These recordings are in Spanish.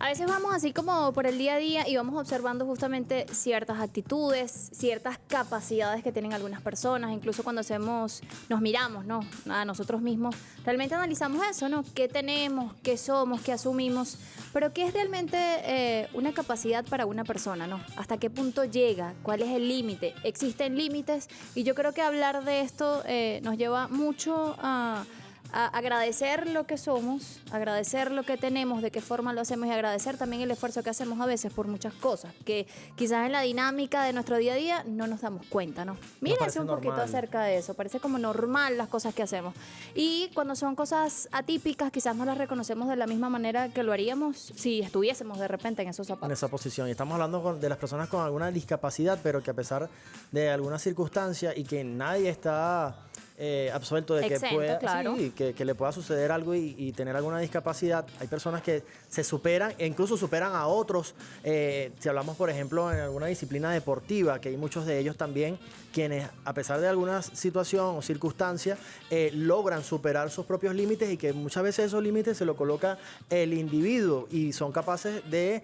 A veces vamos así como por el día a día y vamos observando justamente ciertas actitudes, ciertas capacidades que tienen algunas personas, incluso cuando nos miramos, ¿no? A nosotros mismos, realmente analizamos eso, ¿no? ¿Qué tenemos, qué somos, qué asumimos? Pero ¿qué es realmente una capacidad para una persona, ¿no? ¿Hasta qué punto llega? ¿Cuál es el límite? ¿Existen límites? Y yo creo que hablar de esto nos lleva mucho a agradecer lo que somos, agradecer lo que tenemos, de qué forma lo hacemos y agradecer también el esfuerzo que hacemos a veces por muchas cosas que quizás en la dinámica de nuestro día a día no nos damos cuenta, ¿no? Mírense un poquito acerca de eso, parece como normal las cosas que hacemos y cuando son cosas atípicas quizás no las reconocemos de la misma manera que lo haríamos si estuviésemos de repente en esos zapatos. En esa posición. Y estamos hablando de las personas con alguna discapacidad, pero que a pesar de alguna circunstancia y que nadie está absuelto de Exento, que pueda, claro. sí, que le pueda suceder algo y tener alguna discapacidad. Hay personas que se superan e incluso superan a otros. Si hablamos, por ejemplo, en alguna disciplina deportiva, que hay muchos de ellos también quienes, a pesar de alguna situación o circunstancia, logran superar sus propios límites y que muchas veces esos límites se lo coloca el individuo y son capaces de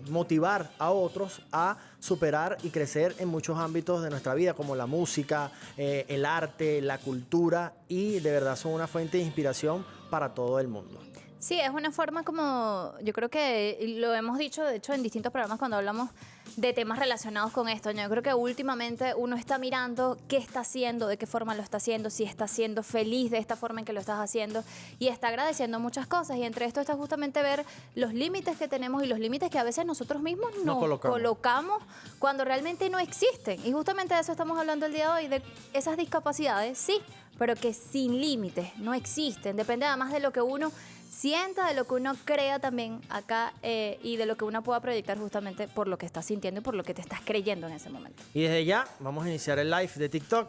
motivar a otros a superar y crecer en muchos ámbitos de nuestra vida, como la música, el arte, la cultura, y de verdad son una fuente de inspiración para todo el mundo. Sí, es una forma como, yo creo que lo hemos dicho, de hecho, en distintos programas cuando hablamos de temas relacionados con esto. Yo creo que últimamente uno está mirando qué está haciendo, de qué forma lo está haciendo, si está siendo feliz de esta forma en que lo estás haciendo y está agradeciendo muchas cosas. Y entre esto está justamente ver los límites que tenemos y los límites que a veces nosotros mismos nos colocamos cuando realmente no existen. Y justamente de eso estamos hablando el día de hoy, de esas discapacidades, sí, pero que sin límites no existen. Depende además de lo que uno sienta, de lo que uno crea también acá y de lo que uno pueda proyectar justamente por lo que estás sintiendo y por lo que te estás creyendo en ese momento. Y desde ya vamos a iniciar el live de TikTok.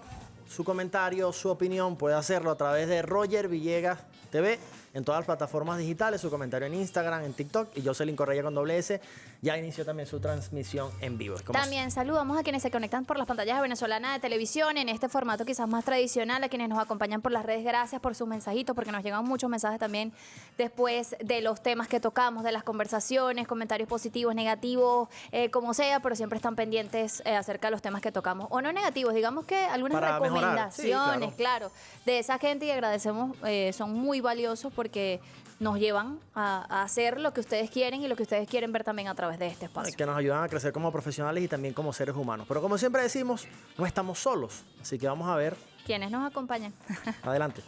Su comentario, su opinión puede hacerlo a través de Roger Villegas TV en todas las plataformas digitales, su comentario en Instagram, en TikTok y Jocelyn Correa con doble S. Ya inició también su transmisión en vivo. También saludamos a quienes se conectan por las pantallas de Venezolana de Televisión en este formato quizás más tradicional, a quienes nos acompañan por las redes. Gracias por sus mensajitos, porque nos llegan muchos mensajes también después de los temas que tocamos, de las conversaciones, comentarios positivos, negativos, como sea, pero siempre están pendientes acerca de los temas que tocamos. O no negativos, digamos que algunas para recomendaciones, sí, claro, de esa gente, y agradecemos, son muy valiosos porque nos llevan a hacer lo que ustedes quieren y lo que ustedes quieren ver también a través de este espacio. Que nos ayudan a crecer como profesionales y también como seres humanos. Pero como siempre decimos, no estamos solos. Así que vamos a ver ¿Quiénes nos acompañan? Adelante.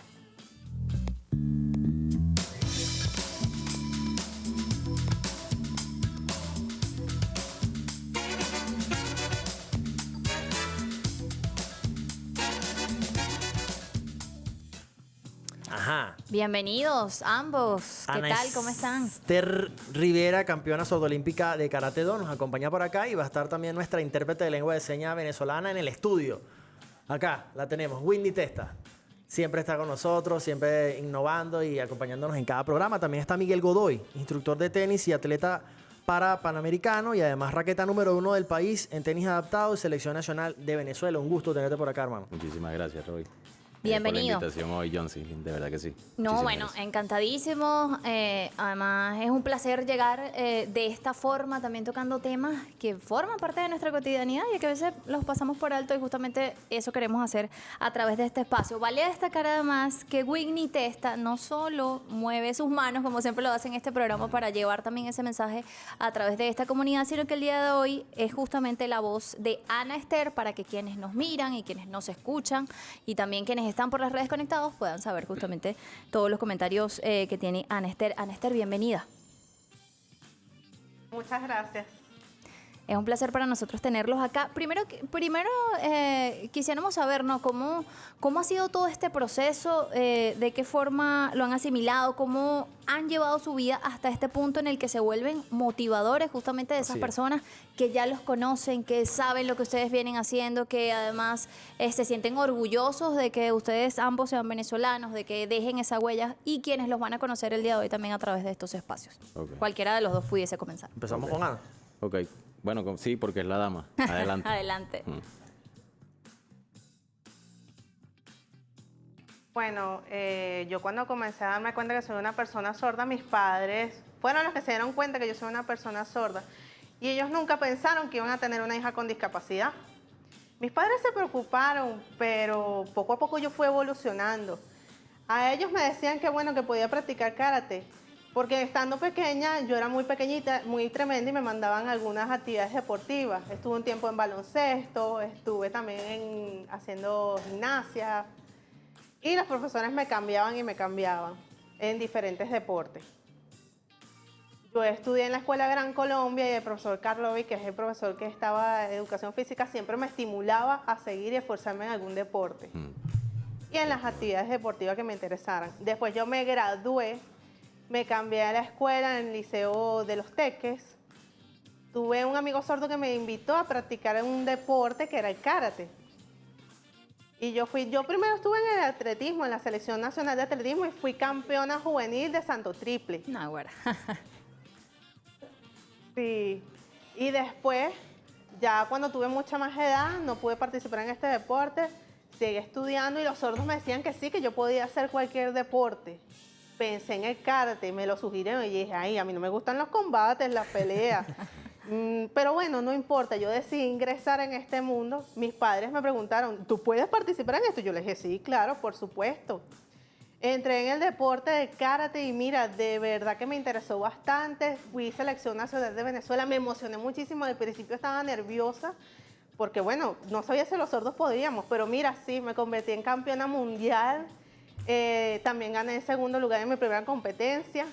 Ajá. Bienvenidos ambos. ¿Qué tal? ¿Cómo están? Esther Rivera, campeona sudolímpica de Karate Do, nos acompaña por acá y va a estar también nuestra intérprete de lengua de señas venezolana en el estudio. Acá la tenemos, Whitney Testa. Siempre está con nosotros, siempre innovando y acompañándonos en cada programa. También está Miguel Godoy, instructor de tenis y atleta para Panamericano y además raqueta número 1 del país en tenis adaptado y selección nacional de Venezuela. Un gusto tenerte por acá, hermano. Muchísimas gracias, Roy. Bienvenido. Por la invitación hoy, John, sí, de verdad que sí. No, Muchísimas bueno, gracias. encantadísimo. Además, es un placer llegar de esta forma, también tocando temas que forman parte de nuestra cotidianidad y que a veces los pasamos por alto y justamente eso queremos hacer a través de este espacio. Vale destacar además que Whitney Testa no solo mueve sus manos, como siempre lo hace en este programa, para llevar también ese mensaje a través de esta comunidad, sino que el día de hoy es justamente la voz de Ana Esther para que quienes nos miran y quienes nos escuchan y también quienes están por las redes conectados puedan saber justamente todos los comentarios que tiene Ana Esther. Ana Esther, bienvenida. Muchas gracias. Es un placer para nosotros tenerlos acá. Primero quisiéramos saber, ¿no? ¿Cómo ha sido todo este proceso? ¿De qué forma lo han asimilado? ¿Cómo han llevado su vida hasta este punto en el que se vuelven motivadores justamente de esas personas que ya los conocen, que saben lo que ustedes vienen haciendo, que además se sienten orgullosos de que ustedes ambos sean venezolanos, de que dejen esa huella y quienes los van a conocer el día de hoy también a través de estos espacios? Okay. Cualquiera de los dos pudiese comenzar. Empezamos con Ana. Ok. Bueno, sí, porque es la dama. Adelante. Adelante. Bueno, yo cuando comencé a darme cuenta que soy una persona sorda, mis padres fueron los que se dieron cuenta que yo soy una persona sorda. Y ellos nunca pensaron que iban a tener una hija con discapacidad. Mis padres se preocuparon, pero poco a poco yo fui evolucionando. A ellos me decían que bueno, que podía practicar karate, porque estando pequeña, yo era muy pequeñita, muy tremenda y me mandaban algunas actividades deportivas. Estuve un tiempo en baloncesto, estuve también haciendo gimnasia y los profesores me cambiaban y me cambiaban en diferentes deportes. Yo estudié en la Escuela Gran Colombia y el profesor Karlovic, que es el profesor que estaba en educación física, siempre me estimulaba a seguir y esforzarme en algún deporte y en las actividades deportivas que me interesaran. Después yo me gradué, me cambié a la escuela en el Liceo de los Teques. Tuve un amigo sordo que me invitó a practicar un deporte que era el karate. Y yo primero estuve en el atletismo, en la Selección Nacional de Atletismo y fui campeona juvenil de Santo Triple. No, güera. Sí, y después, ya cuando tuve mucha más edad, no pude participar en este deporte, seguí estudiando y los sordos me decían que sí, que yo podía hacer cualquier deporte. Pensé en el karate, me lo sugirieron y dije, ay, a mí no me gustan los combates, las peleas. Pero bueno, no importa, yo decidí ingresar en este mundo. Mis padres me preguntaron, ¿tú puedes participar en esto? Yo les dije, sí, claro, por supuesto. Entré en el deporte de karate y mira, de verdad que me interesó bastante. Fui selección nacional de Venezuela, me emocioné muchísimo. Al principio estaba nerviosa porque, bueno, no sabía si los sordos podíamos, pero mira, sí, me convertí en campeona mundial. También gané el segundo lugar en mi primera competencia.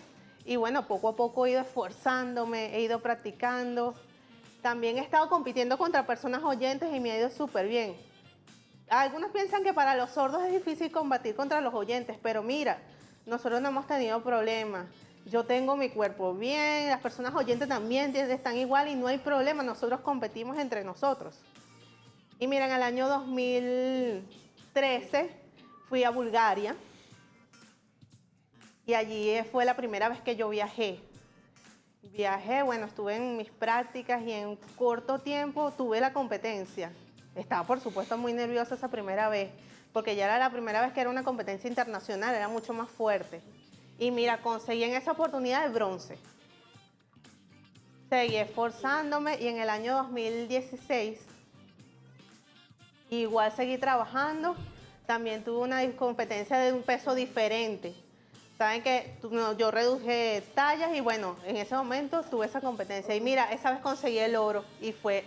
Y bueno, poco a poco he ido esforzándome, he ido practicando. También he estado compitiendo contra personas oyentes y me ha ido súper bien. Algunos piensan que para los sordos es difícil combatir contra los oyentes, pero mira, nosotros no hemos tenido problemas. Yo tengo mi cuerpo bien, las personas oyentes también están igual y no hay problema, nosotros competimos entre nosotros. Y mira, en el año 2013 fui a Bulgaria y allí fue la primera vez que yo viajé. Bueno, estuve en mis prácticas y en corto tiempo tuve la competencia. Estaba, por supuesto, muy nerviosa esa primera vez, porque ya era la primera vez que era una competencia internacional, era mucho más fuerte. Y mira, conseguí en esa oportunidad el bronce. Seguí esforzándome y en el año 2016 igual seguí trabajando. También tuve una competencia de un peso diferente. Saben que yo reduje tallas y bueno, en ese momento tuve esa competencia. Y mira, esa vez conseguí el oro y fui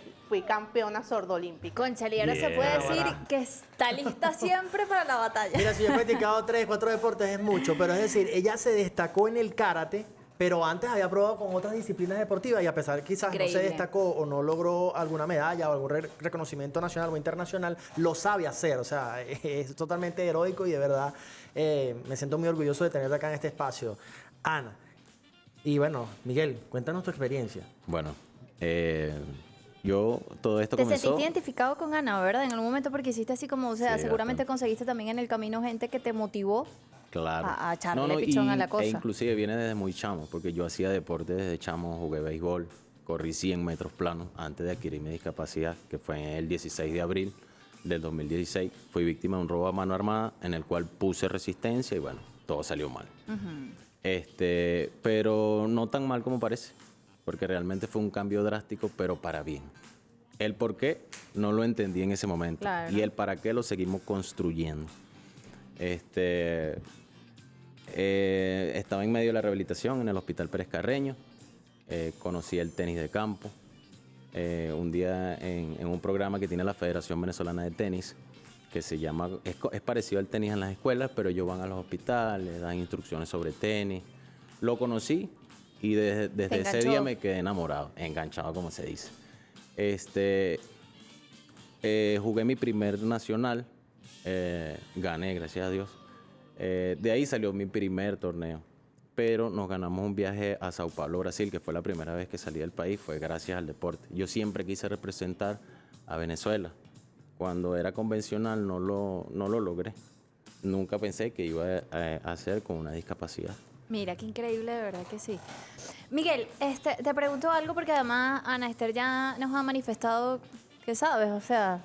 campeona sordo-olímpica. Conchale, ahora se puede decir que está lista siempre para la batalla. Mira, si yo he practicado 3, 4 deportes es mucho, pero es decir, ella se destacó en el karate, pero antes había probado con otras disciplinas deportivas y a pesar quizás no se destacó o no logró alguna medalla o algún reconocimiento nacional o internacional, lo sabe hacer. O sea, es totalmente heroico y de verdad me siento muy orgulloso de tenerte acá en este espacio. Ana, y bueno, Miguel, cuéntanos tu experiencia. Bueno, yo todo esto ¿Te comenzó... sentiste identificado con Ana, verdad? En algún momento porque hiciste así como, o sea, Sí, seguramente bastante. conseguiste también en el camino gente que te motivó Claro. a echarle pichón a la cosa. E inclusive viene desde muy chamo, porque yo hacía deporte desde chamo, jugué béisbol, corrí 100 metros planos antes de adquirir mi discapacidad, que fue el 16 de abril del 2016. Fui víctima de un robo a mano armada en el cual puse resistencia y bueno, todo salió mal. Pero no tan mal como parece, porque realmente fue un cambio drástico, pero para bien. El por qué no lo entendí en ese momento. Claro. Y el para qué lo seguimos construyendo. Estaba en medio de la rehabilitación en el Hospital Pérez Carreño. Conocí el tenis de campo. Un día en un programa que tiene la Federación Venezolana de Tenis, que se llama, es parecido al tenis en las escuelas, pero ellos van a los hospitales, dan instrucciones sobre tenis. Lo conocí y desde ese día me quedé enamorado, enganchado como se dice. Jugué mi primer nacional, gané, gracias a Dios. De ahí salió mi primer torneo, pero nos ganamos un viaje a Sao Paulo, Brasil, que fue la primera vez que salí del país, fue gracias al deporte. Yo siempre quise representar a Venezuela. Cuando era convencional no lo logré. Nunca pensé que iba a hacer con una discapacidad. Mira, qué increíble, de verdad que sí. Miguel, te pregunto algo porque además Ana Esther ya nos ha manifestado que sabes, o sea,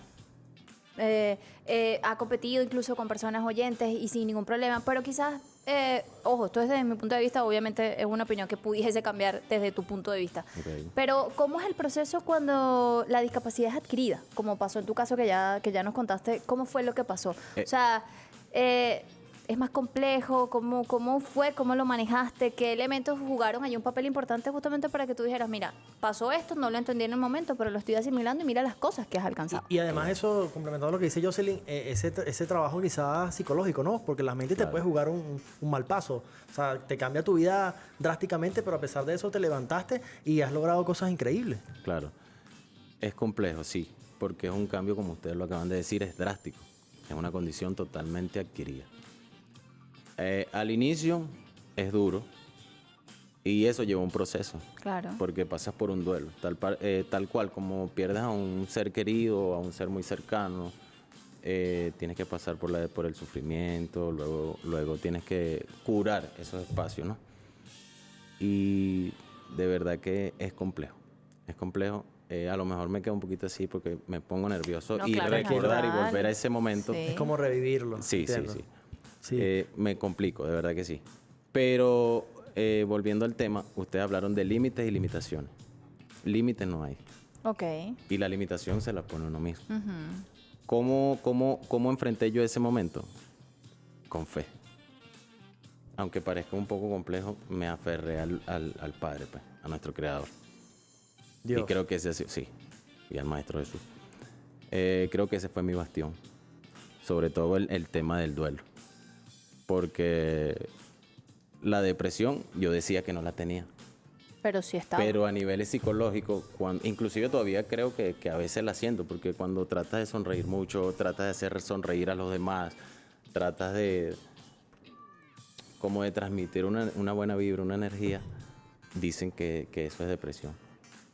ha competido incluso con personas oyentes y sin ningún problema, pero quizás ojo, esto es desde mi punto de vista, obviamente es una opinión que pudiese cambiar desde tu punto de vista. Ok. Pero, ¿cómo es el proceso cuando la discapacidad es adquirida? Como pasó en tu caso que ya nos contaste, ¿cómo fue lo que pasó? O sea, ¿es más complejo? ¿Cómo fue? ¿Cómo lo manejaste? ¿Qué elementos jugaron allí un papel importante justamente para que tú dijeras, mira, pasó esto, no lo entendí en el momento, pero lo estoy asimilando y mira las cosas que has alcanzado? Y además eso, complementando lo que dice Jocelyn, ese trabajo quizás psicológico, ¿no? Porque la mente te Claro. puede jugar un mal paso. O sea, te cambia tu vida drásticamente, pero a pesar de eso te levantaste y has logrado cosas increíbles. Claro. Es complejo, sí, porque es un cambio, como ustedes lo acaban de decir, es drástico. Es una condición totalmente adquirida. Al inicio es duro y eso lleva un proceso. Claro. Porque pasas por un duelo, tal cual como pierdes a un ser querido, a un ser muy cercano, tienes que pasar por el sufrimiento, luego tienes que curar esos espacios, ¿no? Y de verdad que es complejo, a lo mejor me quedo un poquito así porque me pongo nervioso No, y claro, es recordar y natural. volver a ese momento. Sí. Es como revivirlo. Sí, sí, entiendo. sí. Sí. Me complico, de verdad que sí. Pero volviendo al tema, ustedes hablaron de límites y limitaciones. Límites no hay. Ok. Y la limitación se la pone uno mismo. Ujú. ¿Cómo enfrenté yo ese momento? Con fe. Aunque parezca un poco complejo, me aferré al Padre, pues, a nuestro Creador. Dios. Y creo que ese ha sido, sí, y al Maestro Jesús. Creo que ese fue mi bastión. Sobre todo el tema del duelo. Porque la depresión, yo decía que no la tenía. Pero sí está. Pero a niveles psicológicos, inclusive todavía creo que a veces la siento, porque cuando tratas de sonreír mucho, tratas de hacer sonreír a los demás, tratas de como de transmitir una buena vibra, una energía, dicen que eso es depresión.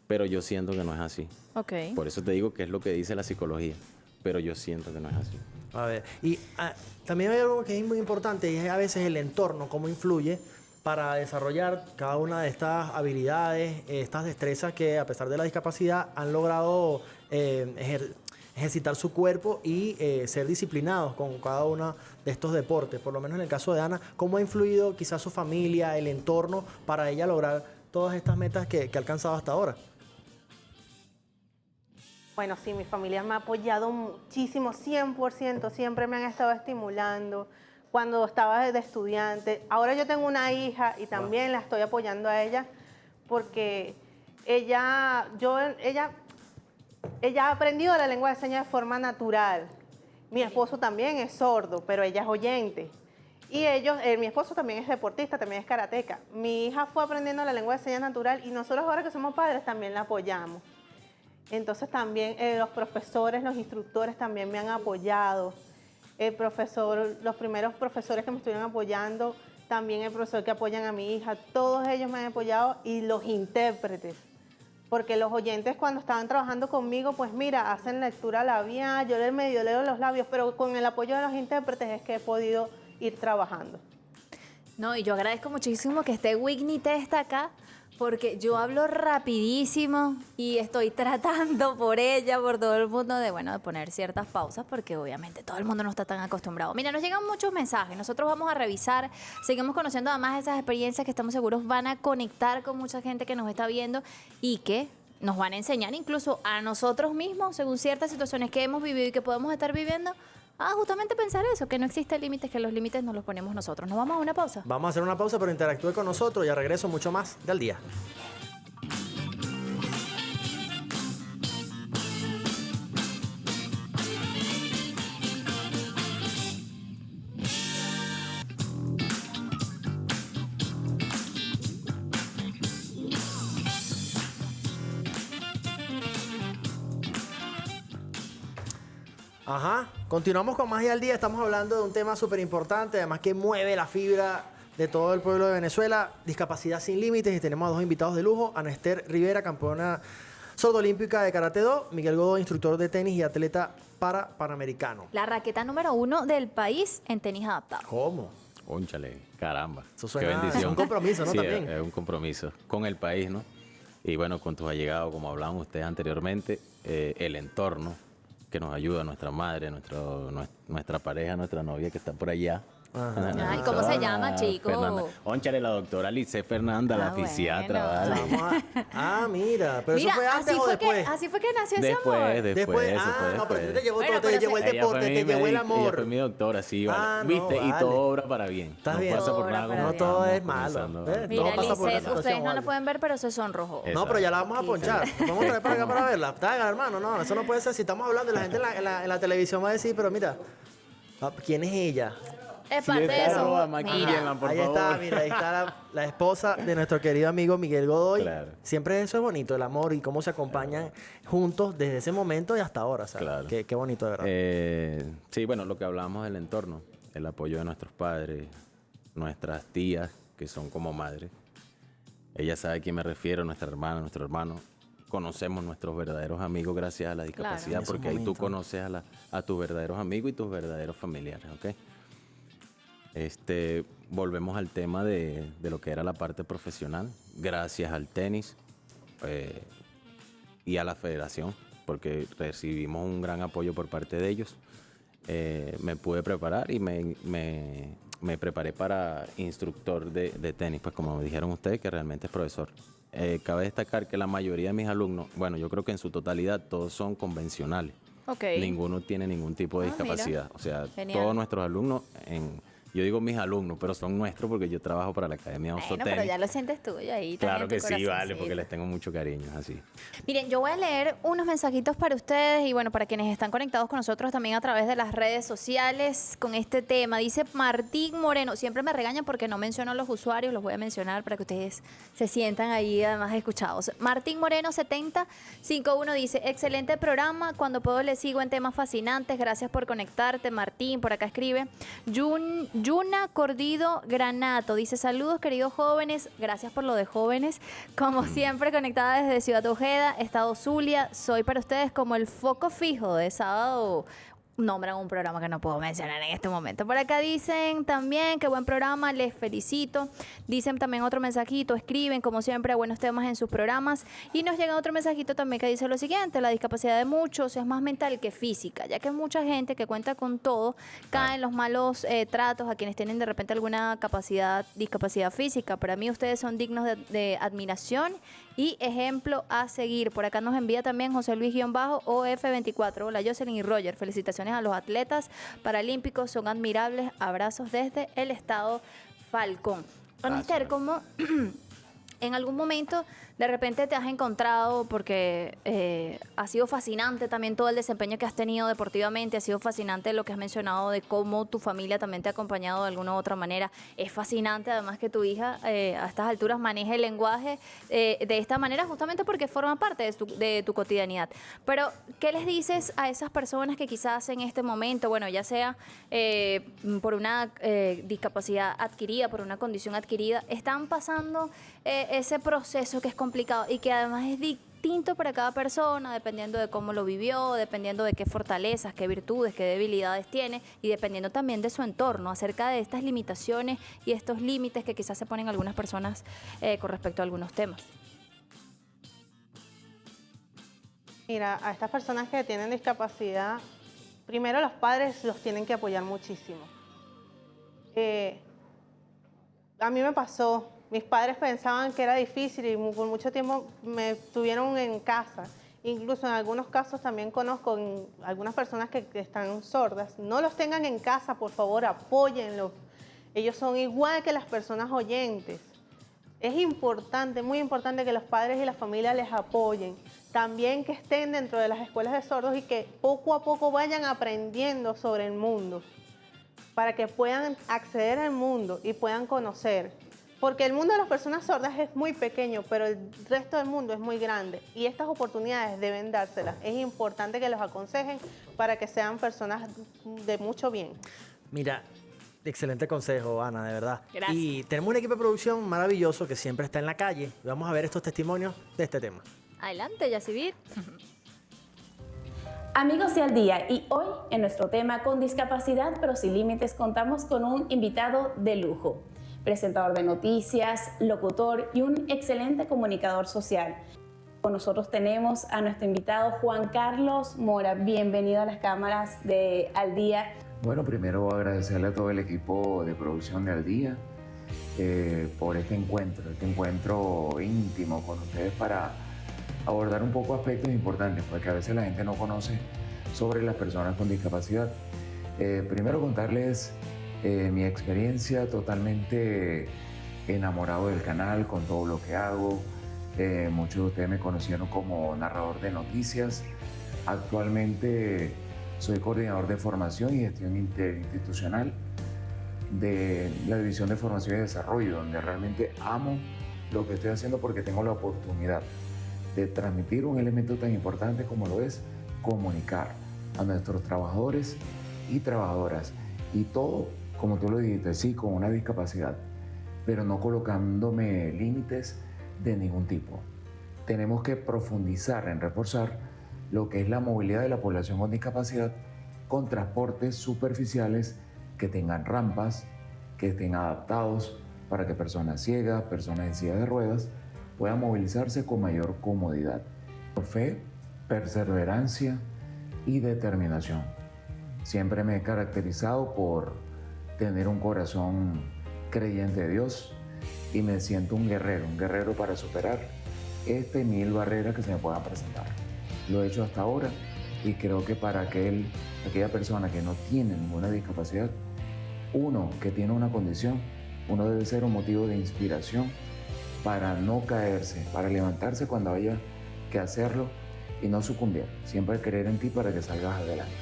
Pero yo siento que no es así. Ok. Por eso te digo que es lo que dice la psicología, pero yo siento que no es así. A ver, y también hay algo que es muy importante y es a veces el entorno, cómo influye para desarrollar cada una de estas habilidades, estas destrezas que a pesar de la discapacidad han logrado ejercitar su cuerpo y ser disciplinados con cada uno de estos deportes. Por lo menos en el caso de Ana, ¿cómo ha influido quizás su familia, el entorno, para ella lograr todas estas metas que ha alcanzado hasta ahora? Bueno, sí, mi familia me ha apoyado muchísimo, 100%, siempre me han estado estimulando. Cuando estaba de estudiante, ahora yo tengo una hija y también la estoy apoyando a ella porque ella ha aprendido la lengua de señas de forma natural. Mi esposo también es sordo, pero ella es oyente. Y mi esposo también es deportista, también es karateca. Mi hija fue aprendiendo la lengua de señas natural y nosotros ahora que somos padres también la apoyamos. Entonces también los profesores, los instructores también me han apoyado. Los primeros profesores que me estuvieron apoyando, también el profesor que apoyan a mi hija, todos ellos me han apoyado y los intérpretes. Porque los oyentes cuando estaban trabajando conmigo, pues mira, hacen lectura labial, yo medio leo los labios, pero con el apoyo de los intérpretes es que he podido ir trabajando. No, y yo agradezco muchísimo que esté Whitney Testa acá, porque yo hablo rapidísimo y estoy tratando por ella, por todo el mundo, de poner ciertas pausas, porque obviamente todo el mundo no está tan acostumbrado. Mira, nos llegan muchos mensajes, nosotros vamos a revisar, seguimos conociendo además esas experiencias que estamos seguros van a conectar con mucha gente que nos está viendo y que nos van a enseñar incluso a nosotros mismos, según ciertas situaciones que hemos vivido y que podemos estar viviendo, a justamente pensar eso, que no existen límites, que los límites nos los ponemos nosotros. ¿Nos vamos a una pausa? Vamos a hacer una pausa, pero interactúe con nosotros y a regreso mucho más del día. Ajá, continuamos con Más y al Día. Estamos hablando de un tema súper importante, además que mueve la fibra de todo el pueblo de Venezuela, discapacidad sin límites, y tenemos a dos invitados de lujo, Ana Esther Rivera, campeona sordoolímpica de Karate Do, Miguel Godo, instructor de tenis y atleta panamericano. La raqueta número 1 del país en tenis adaptado. ¿Cómo? Cónchale, caramba. Eso Qué suena, bendición. es un compromiso, ¿no? Sí, También. es un compromiso con el país, ¿no? Y bueno, con tus allegados, como hablaban ustedes anteriormente, el entorno que nos ayuda, nuestra madre, nuestra pareja, nuestra novia que está por allá, Ay, ¿cómo se llama, chico? Ónchale, la doctora Lice Fernanda, la fisiatra, bueno. ¿vale? Mira, pero eso fue antes o después. Así fue que nació ese amor. Después, eso fue no, pero después. te llevó Bueno, todo, pero te llevó el Ella deporte, fue te mi llevó el ella amor. fue mi doctora, sí, vale. Ah, no, ¿Viste? Y vale. todo obra para bien. Está No bien. pasa por Todo nada obra como para No bien. todo estamos es malo. comenzando. ¿ves? Mira, Todo pasa por una Lisette, situación ustedes no o la algo. pueden ver, pero se sonrojó. No, pero ya la vamos a Aquí, ponchar. Vamos a traer para acá para verla. Está, hermano, no, eso no puede ser. Si estamos hablando, la gente en la televisión va a decir, pero mira, ¿quién es ella? Es Sí, parte de está, eso. arroba maquíllenla, por Ahí está, favor. mira, ahí está la esposa de nuestro querido amigo Miguel Godoy. Claro. Siempre eso es bonito, el amor y cómo se acompañan juntos desde ese momento y hasta ahora, ¿sabes? Claro. Qué bonito, de verdad. Sí, bueno, lo que hablamos del entorno, el apoyo de nuestros padres, nuestras tías, que son como madres. Ella sabe a quién me refiero, nuestra hermana, nuestro hermano. Conocemos nuestros verdaderos amigos gracias a la discapacidad, en esos porque ahí tú momentos. conoces a tus verdaderos amigos y tus verdaderos familiares, ¿ok? Volvemos al tema de lo que era la parte profesional, gracias al tenis y a la federación, porque recibimos un gran apoyo por parte de ellos. Me pude preparar y me preparé para instructor de tenis, pues como me dijeron ustedes, que realmente es profesor. Cabe destacar que la mayoría de mis alumnos, bueno, yo creo que en su totalidad todos son convencionales. Ok. Ninguno tiene ningún tipo de Ah, mira. discapacidad. O sea, Genial. todos nuestros alumnos, yo digo mis alumnos, pero son nuestros porque yo trabajo para la Academia de Bueno, Tenis. pero ya lo sientes tú y ahí Claro también que tu sí, vale, corazoncito. porque les tengo mucho cariño, es así. Miren, yo voy a leer unos mensajitos para ustedes y bueno, para quienes están conectados con nosotros también a través de las redes sociales con este tema. Dice Martín Moreno, siempre me regañan porque no menciono a los usuarios, los voy a mencionar para que ustedes se sientan ahí además escuchados. Martín Moreno 7051 dice, excelente programa, cuando puedo le sigo en temas fascinantes, gracias por conectarte Martín, por acá escribe. Yuna Cordido Granato dice, saludos queridos jóvenes, gracias por lo de jóvenes, como siempre conectada desde Ciudad Ojeda, Estado Zulia, soy para ustedes como el foco fijo de sábado. Nombran un programa que no puedo mencionar en este momento. Por acá dicen también que buen programa, les felicito. Dicen también otro mensajito, escriben como siempre buenos temas en sus programas. Y nos llega otro mensajito también que dice lo siguiente, la discapacidad de muchos es más mental que física, ya que mucha gente que cuenta con todo cae en los malos tratos a quienes tienen de repente alguna discapacidad física. Para mí ustedes son dignos de admiración y ejemplo a seguir. Por acá nos envía también José Luis-OF24. Hola Jocelyn y Roger, felicitaciones a los atletas paralímpicos, son admirables. Abrazos desde el estado Falcón. Anister, ¿cómo en algún momento de repente te has encontrado, porque ha sido fascinante también todo el desempeño que has tenido deportivamente, ha sido fascinante lo que has mencionado de cómo tu familia también te ha acompañado de alguna u otra manera, es fascinante además que tu hija a estas alturas maneje el lenguaje de esta manera justamente porque forma parte de tu cotidianidad. Pero, ¿qué les dices a esas personas que quizás en este momento, bueno, ya sea por una discapacidad adquirida, por una condición adquirida, están pasando ese proceso que es complicado y que además es distinto para cada persona, dependiendo de cómo lo vivió, dependiendo de qué fortalezas, qué virtudes, qué debilidades tiene y dependiendo también de su entorno, acerca de estas limitaciones y estos límites que quizás se ponen algunas personas con respecto a algunos temas? Mira, a estas personas que tienen discapacidad, primero los padres los tienen que apoyar muchísimo. A mí me pasó, mis padres pensaban que era difícil y por mucho tiempo me tuvieron en casa. Incluso en algunos casos también conozco algunas personas que están sordas. No los tengan en casa, por favor, apóyenlos. Ellos son igual que las personas oyentes. Es importante, muy importante que los padres y la familia les apoyen. También que estén dentro de las escuelas de sordos y que poco a poco vayan aprendiendo sobre el mundo para que puedan acceder al mundo y puedan conocer. Porque el mundo de las personas sordas es muy pequeño, pero el resto del mundo es muy grande y estas oportunidades deben dárselas. Es importante que los aconsejen para que sean personas de mucho bien. Mira, excelente consejo, Ana, de verdad. Gracias. Y tenemos un equipo de producción maravilloso que siempre está en la calle. Vamos a ver estos testimonios de este tema. Adelante, Yacivir. Amigos y al día, y hoy en nuestro tema con discapacidad pero sin límites contamos con un invitado de lujo, presentador de noticias, locutor y un excelente comunicador social. Con nosotros tenemos a nuestro invitado Juan Carlos Mora. Bienvenido a las cámaras de Al Día. Bueno, primero agradecerle a todo el equipo de producción de Al Día por este encuentro íntimo con ustedes para abordar un poco aspectos importantes, porque a veces la gente no conoce sobre las personas con discapacidad. Primero contarles mi experiencia, totalmente enamorado del canal, con todo lo que hago. Muchos de ustedes me conocieron como narrador de noticias. Actualmente soy coordinador de formación y gestión interinstitucional de la División de Formación y Desarrollo, donde realmente amo lo que estoy haciendo porque tengo la oportunidad de transmitir un elemento tan importante como lo es comunicar a nuestros trabajadores y trabajadoras. Y todo, como tú lo dijiste, sí, con una discapacidad, pero no colocándome límites de ningún tipo. Tenemos que profundizar en reforzar lo que es la movilidad de la población con discapacidad con transportes superficiales que tengan rampas, que estén adaptados para que personas ciegas, personas en silla de ruedas puedan movilizarse con mayor comodidad. Fe, perseverancia y determinación. Siempre me he caracterizado por tener un corazón creyente de Dios y me siento un guerrero para superar y 1000 barreras que se me puedan presentar. Lo he hecho hasta ahora y creo que para aquella persona que no tiene ninguna discapacidad, uno que tiene una condición, uno debe ser un motivo de inspiración para no caerse, para levantarse cuando haya que hacerlo y no sucumbir. Siempre creer en ti para que salgas adelante.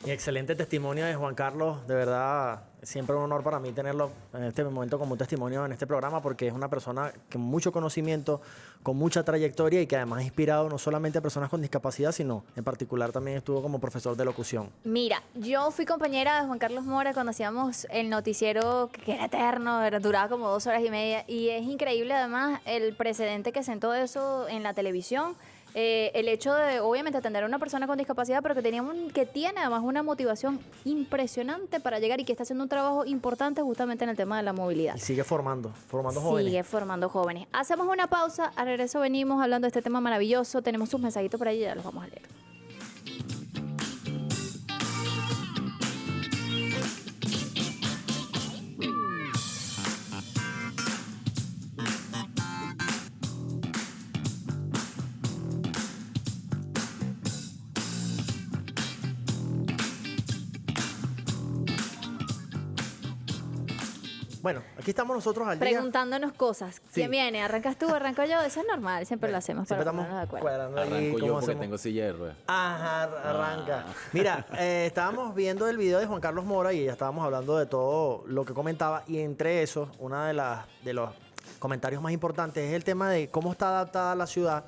Y excelente testimonio de Juan Carlos, de verdad, siempre un honor para mí tenerlo en este momento como un testimonio en este programa, porque es una persona con mucho conocimiento, con mucha trayectoria y que además ha inspirado no solamente a personas con discapacidad, sino en particular también estuvo como profesor de locución. Mira, yo fui compañera de Juan Carlos Mora cuando hacíamos el noticiero que era eterno, duraba como 2 horas y media, y es increíble además el precedente que sentó eso en la televisión. El hecho de, obviamente, atender a una persona con discapacidad, pero que tiene además una motivación impresionante para llegar y que está haciendo un trabajo importante justamente en el tema de la movilidad. Y sigue formando jóvenes. Sigue formando jóvenes. Hacemos una pausa, al regreso venimos hablando de este tema maravilloso. Tenemos sus mensajitos por ahí y ya los vamos a leer. Bueno, aquí estamos nosotros al día. Preguntándonos cosas. Sí. ¿Quién viene? ¿Arrancas tú? ¿Arranco yo? Eso es normal, siempre lo hacemos Siempre para estamos ponernos de acuerdo. cuadrando ahí Arranco cómo yo porque hacemos. tengo silla de ruedas. Ajá, arranca. Mira, estábamos viendo el video de Juan Carlos Mora y ya estábamos hablando de todo lo que comentaba, y entre esos, uno de los comentarios más importantes es el tema de cómo está adaptada la ciudad.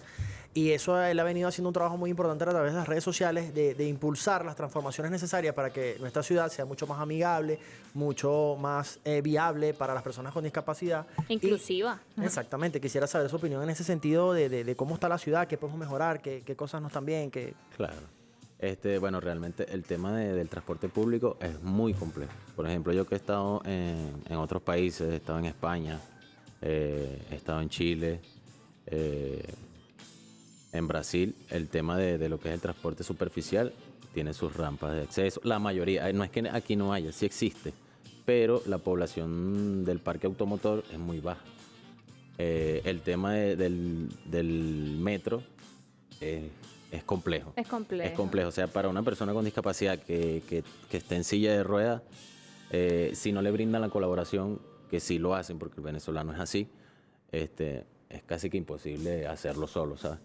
Y eso él ha venido haciendo un trabajo muy importante a través de las redes sociales de impulsar las transformaciones necesarias para que nuestra ciudad sea mucho más amigable, mucho más viable para las personas con discapacidad. Inclusiva. Exactamente. Quisiera saber su opinión en ese sentido de cómo está la ciudad, qué podemos mejorar, qué cosas no están bien. Claro. Bueno, realmente el tema del transporte público es muy complejo. Por ejemplo, yo que he estado en otros países, he estado en España, he estado en Chile, en Brasil, el tema de lo que es el transporte superficial tiene sus rampas de acceso. La mayoría, no es que aquí no haya, sí existe, pero la población del parque automotor es muy baja. El tema del metro es complejo. Es complejo. Es complejo. O sea, para una persona con discapacidad que esté en silla de ruedas, si no le brindan la colaboración, que sí lo hacen, porque el venezolano es así, es casi que imposible hacerlo solo, ¿sabes?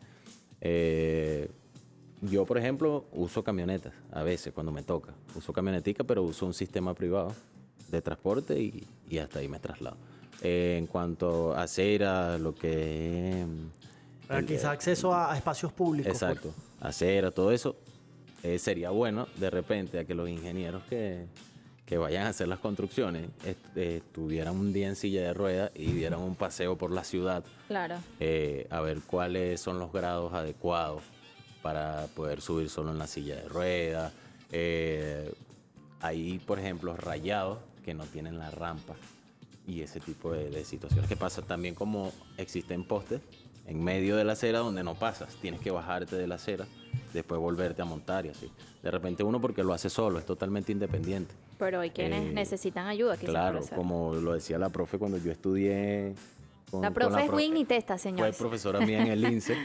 Yo, por ejemplo, uso camionetas a veces cuando me toca. Uso camionetica, pero uso un sistema privado de transporte y hasta ahí me traslado. En cuanto a acera, lo que Quizás acceso a espacios públicos. exacto, acera, todo eso, sería bueno de repente a que los ingenieros que vayan a hacer las construcciones estuvieran un día en silla de ruedas y dieran un paseo por la ciudad. Claro. A ver cuáles son los grados adecuados para poder subir solo en la silla de ruedas. Hay, por ejemplo, rayados que no tienen la rampa y ese tipo de situaciones que pasa también, como existen postes en medio de la acera donde no pasas, tienes que bajarte de la acera, después volverte a montar y así. De repente uno, porque lo hace solo, es totalmente independiente. Pero hay quienes necesitan ayuda, quizás. Claro, por eso. como lo decía la profe cuando yo estudié. La profe es Whitney Testa, señores. Fue profesora mía en el INSE.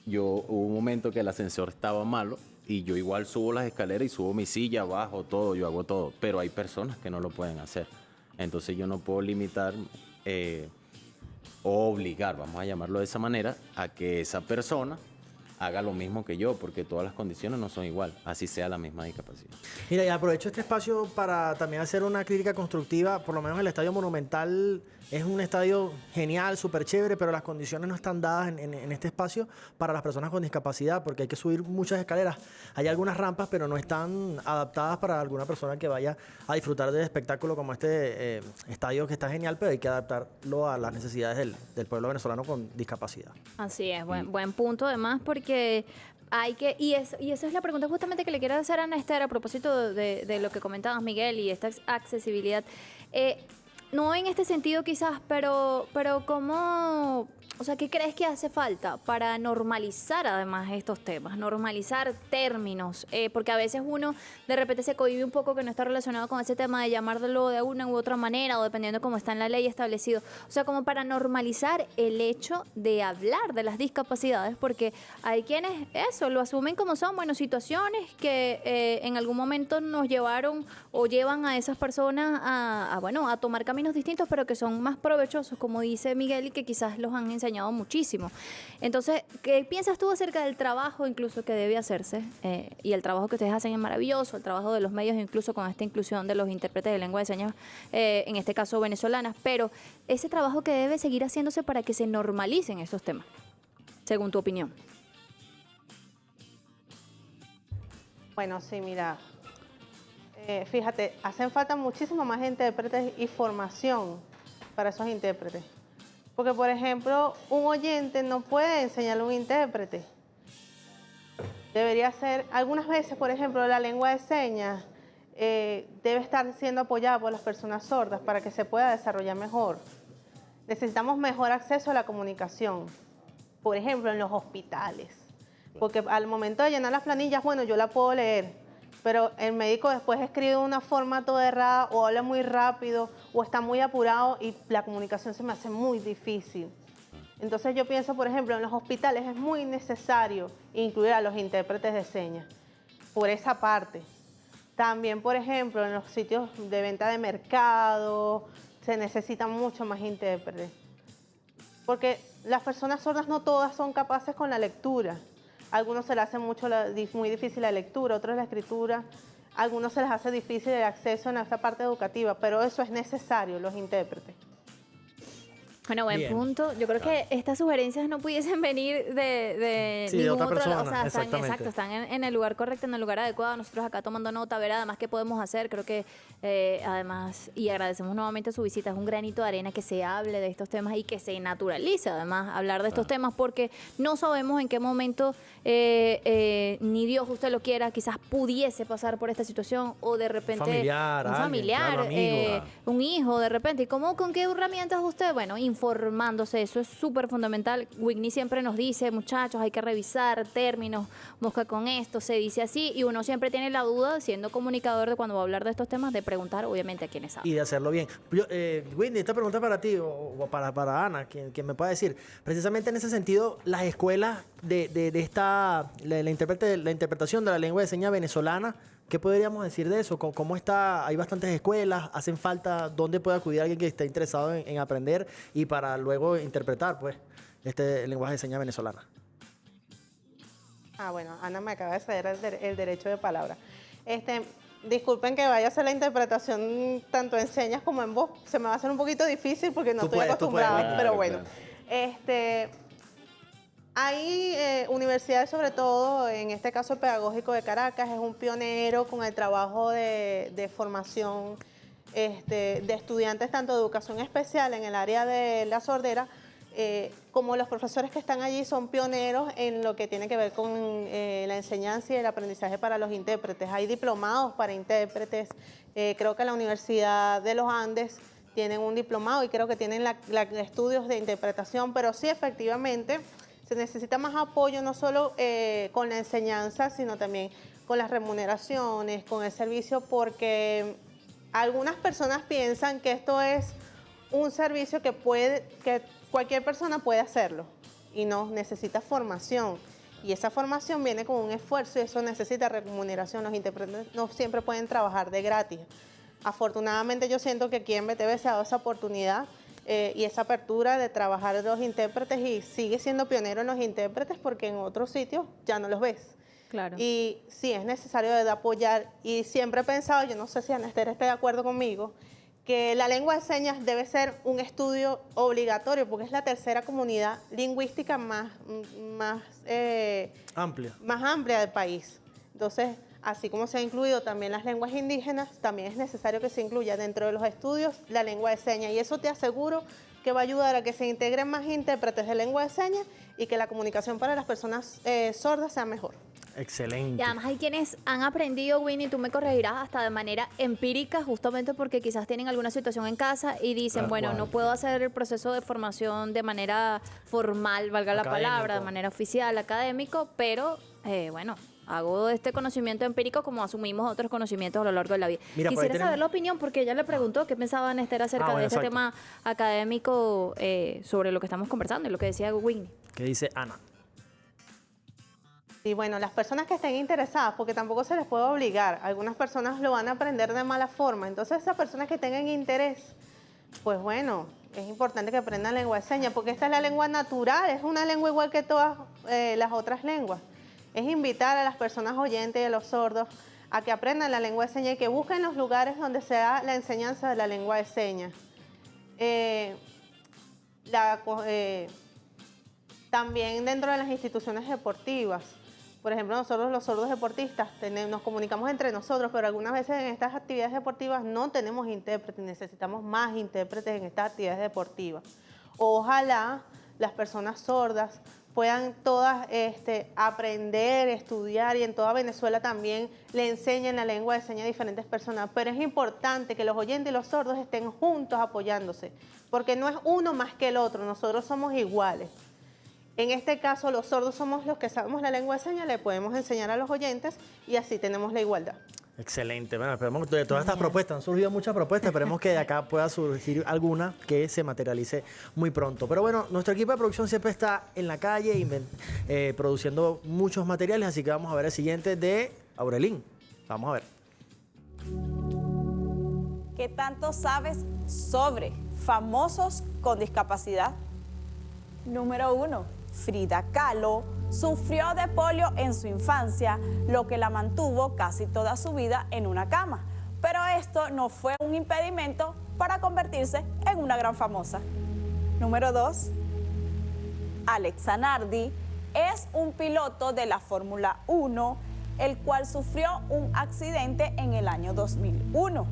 Hubo un momento que el ascensor estaba malo y yo igual subo las escaleras y subo mi silla, bajo todo, yo hago todo. Pero hay personas que no lo pueden hacer. Entonces yo no puedo limitar o obligar, vamos a llamarlo de esa manera, a que esa persona haga lo mismo que yo, porque todas las condiciones no son igual, así sea la misma discapacidad. Mira, y aprovecho este espacio para también hacer una crítica constructiva. Por lo menos el Estadio Monumental es un estadio genial, súper chévere, pero las condiciones no están dadas en este espacio para las personas con discapacidad, porque hay que subir muchas escaleras. Hay algunas rampas, pero no están adaptadas para alguna persona que vaya a disfrutar del espectáculo como este estadio, que está genial, pero hay que adaptarlo a las necesidades del pueblo venezolano con discapacidad. Así es, buen punto además, porque hay que, y esa es la pregunta justamente que le quiero hacer a Ana Esther a propósito de lo que comentabas, Miguel, y esta accesibilidad. No en este sentido quizás, pero ¿cómo, o sea, qué crees que hace falta para normalizar además estos temas, normalizar términos? Porque a veces uno de repente se cohíbe un poco que no está relacionado con ese tema de llamarlo de una u otra manera o dependiendo cómo está en la ley establecido. O sea, como para normalizar el hecho de hablar de las discapacidades, porque hay quienes eso lo asumen como son, bueno, situaciones que en algún momento nos llevaron o llevan a esas personas a tomar caminos distintos, pero que son más provechosos, como dice Miguel, y que quizás los han enseñado muchísimo. Entonces, ¿qué piensas tú acerca del trabajo incluso que debe hacerse? Y el trabajo que ustedes hacen es maravilloso, el trabajo de los medios, incluso con esta inclusión de los intérpretes de lengua de señas, en este caso venezolanas, pero ese trabajo que debe seguir haciéndose para que se normalicen estos temas, según tu opinión. Bueno, sí, mira, fíjate, hacen falta muchísimo más intérpretes y formación para esos intérpretes. Porque, por ejemplo, un oyente no puede enseñarle a un intérprete. Debería ser, algunas veces, por ejemplo, la lengua de señas debe estar siendo apoyada por las personas sordas para que se pueda desarrollar mejor. Necesitamos mejor acceso a la comunicación, por ejemplo, en los hospitales. Porque al momento de llenar las planillas, bueno, yo la puedo leer, pero el médico después escribe de una forma toda errada o habla muy rápido o está muy apurado y la comunicación se me hace muy difícil. Entonces yo pienso, por ejemplo, en los hospitales es muy necesario incluir a los intérpretes de señas por esa parte. También, por ejemplo, en los sitios de venta de mercado se necesitan mucho más intérpretes. Porque las personas sordas no todas son capaces con la lectura. A algunos se les hace muy difícil la lectura, otros la escritura. A algunos se les hace difícil el acceso en esta parte educativa, pero eso es necesario, los intérpretes. Bueno, buen punto. Yo creo que estas sugerencias no pudiesen venir de Sí, de ningún otra otro lado. persona, O sea, exactamente. están en el lugar correcto, en el lugar adecuado. Nosotros acá tomando nota, ver además qué podemos hacer. Creo que además, y agradecemos nuevamente su visita, es un granito de arena que se hable de estos temas y que se naturalice además hablar de estos temas, porque no sabemos en qué momento, ni Dios usted lo quiera, quizás pudiese pasar por esta situación o de repente Familiar, un alguien, familiar, claro, amigo. un hijo de repente. ¿Y cómo, con qué herramientas usted? Bueno, informándose, eso es súper fundamental. Whitney siempre nos dice, muchachos, hay que revisar términos, busca con esto, se dice así, y uno siempre tiene la duda, siendo comunicador, de cuando va a hablar de estos temas, de preguntar, obviamente, a quienes saben. Y de hacerlo bien. Whitney, esta pregunta para ti o para Ana, quien me pueda decir. Precisamente en ese sentido, las escuelas de esta, la interpretación de la lengua de señas venezolana, ¿qué podríamos decir de eso? ¿Cómo está? Hay bastantes escuelas, hacen falta, ¿dónde puede acudir alguien que esté interesado en aprender y para luego interpretar, pues, este lenguaje de señas venezolana? Bueno, Ana me acaba de ceder el derecho de palabra. Disculpen que vaya a hacer la interpretación tanto en señas como en voz. Se me va a hacer un poquito difícil porque no estoy acostumbrada, claro, pero bueno. claro. Hay universidades, sobre todo, en este caso el Pedagógico de Caracas, es un pionero con el trabajo de formación de estudiantes tanto de educación especial en el área de la sordera, como los profesores que están allí son pioneros en lo que tiene que ver con la enseñanza y el aprendizaje para los intérpretes. Hay diplomados para intérpretes, creo que la Universidad de los Andes tienen un diplomado y creo que tienen estudios de interpretación, pero sí, efectivamente, se necesita más apoyo, no solo con la enseñanza, sino también con las remuneraciones, con el servicio, porque algunas personas piensan que esto es un servicio que cualquier persona puede hacerlo y no, necesita formación. Y esa formación viene con un esfuerzo y eso necesita remuneración. Los intérpretes no siempre pueden trabajar de gratis. Afortunadamente yo siento que aquí en BTV se ha dado esa oportunidad y esa apertura de trabajar los intérpretes y sigue siendo pionero en los intérpretes porque en otros sitios ya no los ves. Claro. Y sí, es necesario de apoyar y siempre he pensado, yo no sé si Ana Esther esté de acuerdo conmigo, que la lengua de señas debe ser un estudio obligatorio porque es la tercera comunidad lingüística más amplia del país. Entonces, así como se ha incluido también las lenguas indígenas, también es necesario que se incluya dentro de los estudios la lengua de señas. Y eso te aseguro que va a ayudar a que se integren más intérpretes de lengua de señas y que la comunicación para las personas sordas sea mejor. Excelente. Y además hay quienes han aprendido, Winnie, tú me corregirás, hasta de manera empírica, justamente porque quizás tienen alguna situación en casa y dicen, Tal bueno, cual. no puedo hacer el proceso de formación de manera formal, valga la palabra, de Académico. manera oficial, académico, pero bueno, hago este conocimiento empírico como asumimos otros conocimientos a lo largo de la vida. Mira, por ahí Quisiera saber tenemos- la opinión, porque ella le preguntó qué pensaba Néstor acerca bueno, de este exacto. tema académico sobre lo que estamos conversando y lo que decía Winnie. ¿Qué dice Ana? Y bueno, las personas que estén interesadas, porque tampoco se les puede obligar, algunas personas lo van a aprender de mala forma, entonces esas personas que tengan interés, pues bueno, es importante que aprendan lengua de señas, porque esta es la lengua natural, es una lengua igual que todas las otras lenguas. Es invitar a las personas oyentes y a los sordos a que aprendan la lengua de señas y que busquen los lugares donde se da la enseñanza de la lengua de señas. También dentro de las instituciones deportivas. Por ejemplo, nosotros los sordos deportistas nos comunicamos entre nosotros, pero algunas veces en estas actividades deportivas no tenemos intérpretes, necesitamos más intérpretes en estas actividades deportivas. Ojalá las personas sordas puedan todas aprender, estudiar y en toda Venezuela también le enseñen la lengua de señas a diferentes personas, pero es importante que los oyentes y los sordos estén juntos apoyándose, porque no es uno más que el otro, nosotros somos iguales. En este caso, los sordos somos los que sabemos la lengua de señas, le podemos enseñar a los oyentes y así tenemos la igualdad. Excelente. Bueno, esperemos que de todas estas propuestas, han surgido muchas propuestas, esperemos que de acá pueda surgir alguna que se materialice muy pronto. Pero bueno, nuestro equipo de producción siempre está en la calle produciendo muchos materiales, así que vamos a ver el siguiente de Aurelín. Vamos a ver. ¿Qué tanto sabes sobre famosos con discapacidad? Número 1. Frida Kahlo sufrió de polio en su infancia, lo que la mantuvo casi toda su vida en una cama. Pero esto no fue un impedimento para convertirse en una gran famosa. Número 2. Alex Zanardi es un piloto de la Fórmula 1, el cual sufrió un accidente en el año 2001.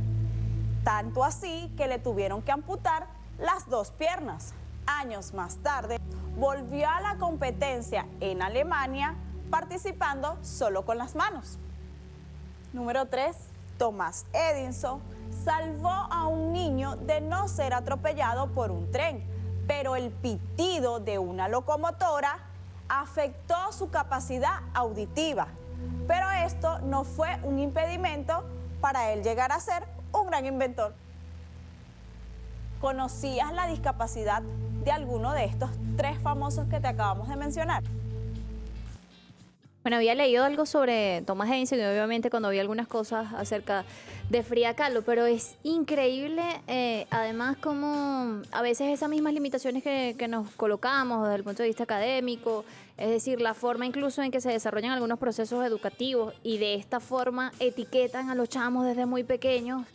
Tanto así que le tuvieron que amputar las 2 piernas. Años más tarde, volvió a la competencia en Alemania, participando solo con las manos. Número 3. Thomas Edison salvó a un niño de no ser atropellado por un tren, pero el pitido de una locomotora afectó su capacidad auditiva. Pero esto no fue un impedimento para él llegar a ser un gran inventor. ¿Conocías la discapacidad de alguno de estos 3 famosos que te acabamos de mencionar? Bueno, había leído algo sobre Thomas Edison y obviamente cuando vi algunas cosas acerca de Frida Kahlo, pero es increíble además como a veces esas mismas limitaciones que nos colocamos desde el punto de vista académico, es decir, la forma incluso en que se desarrollan algunos procesos educativos y de esta forma etiquetan a los chamos desde muy pequeños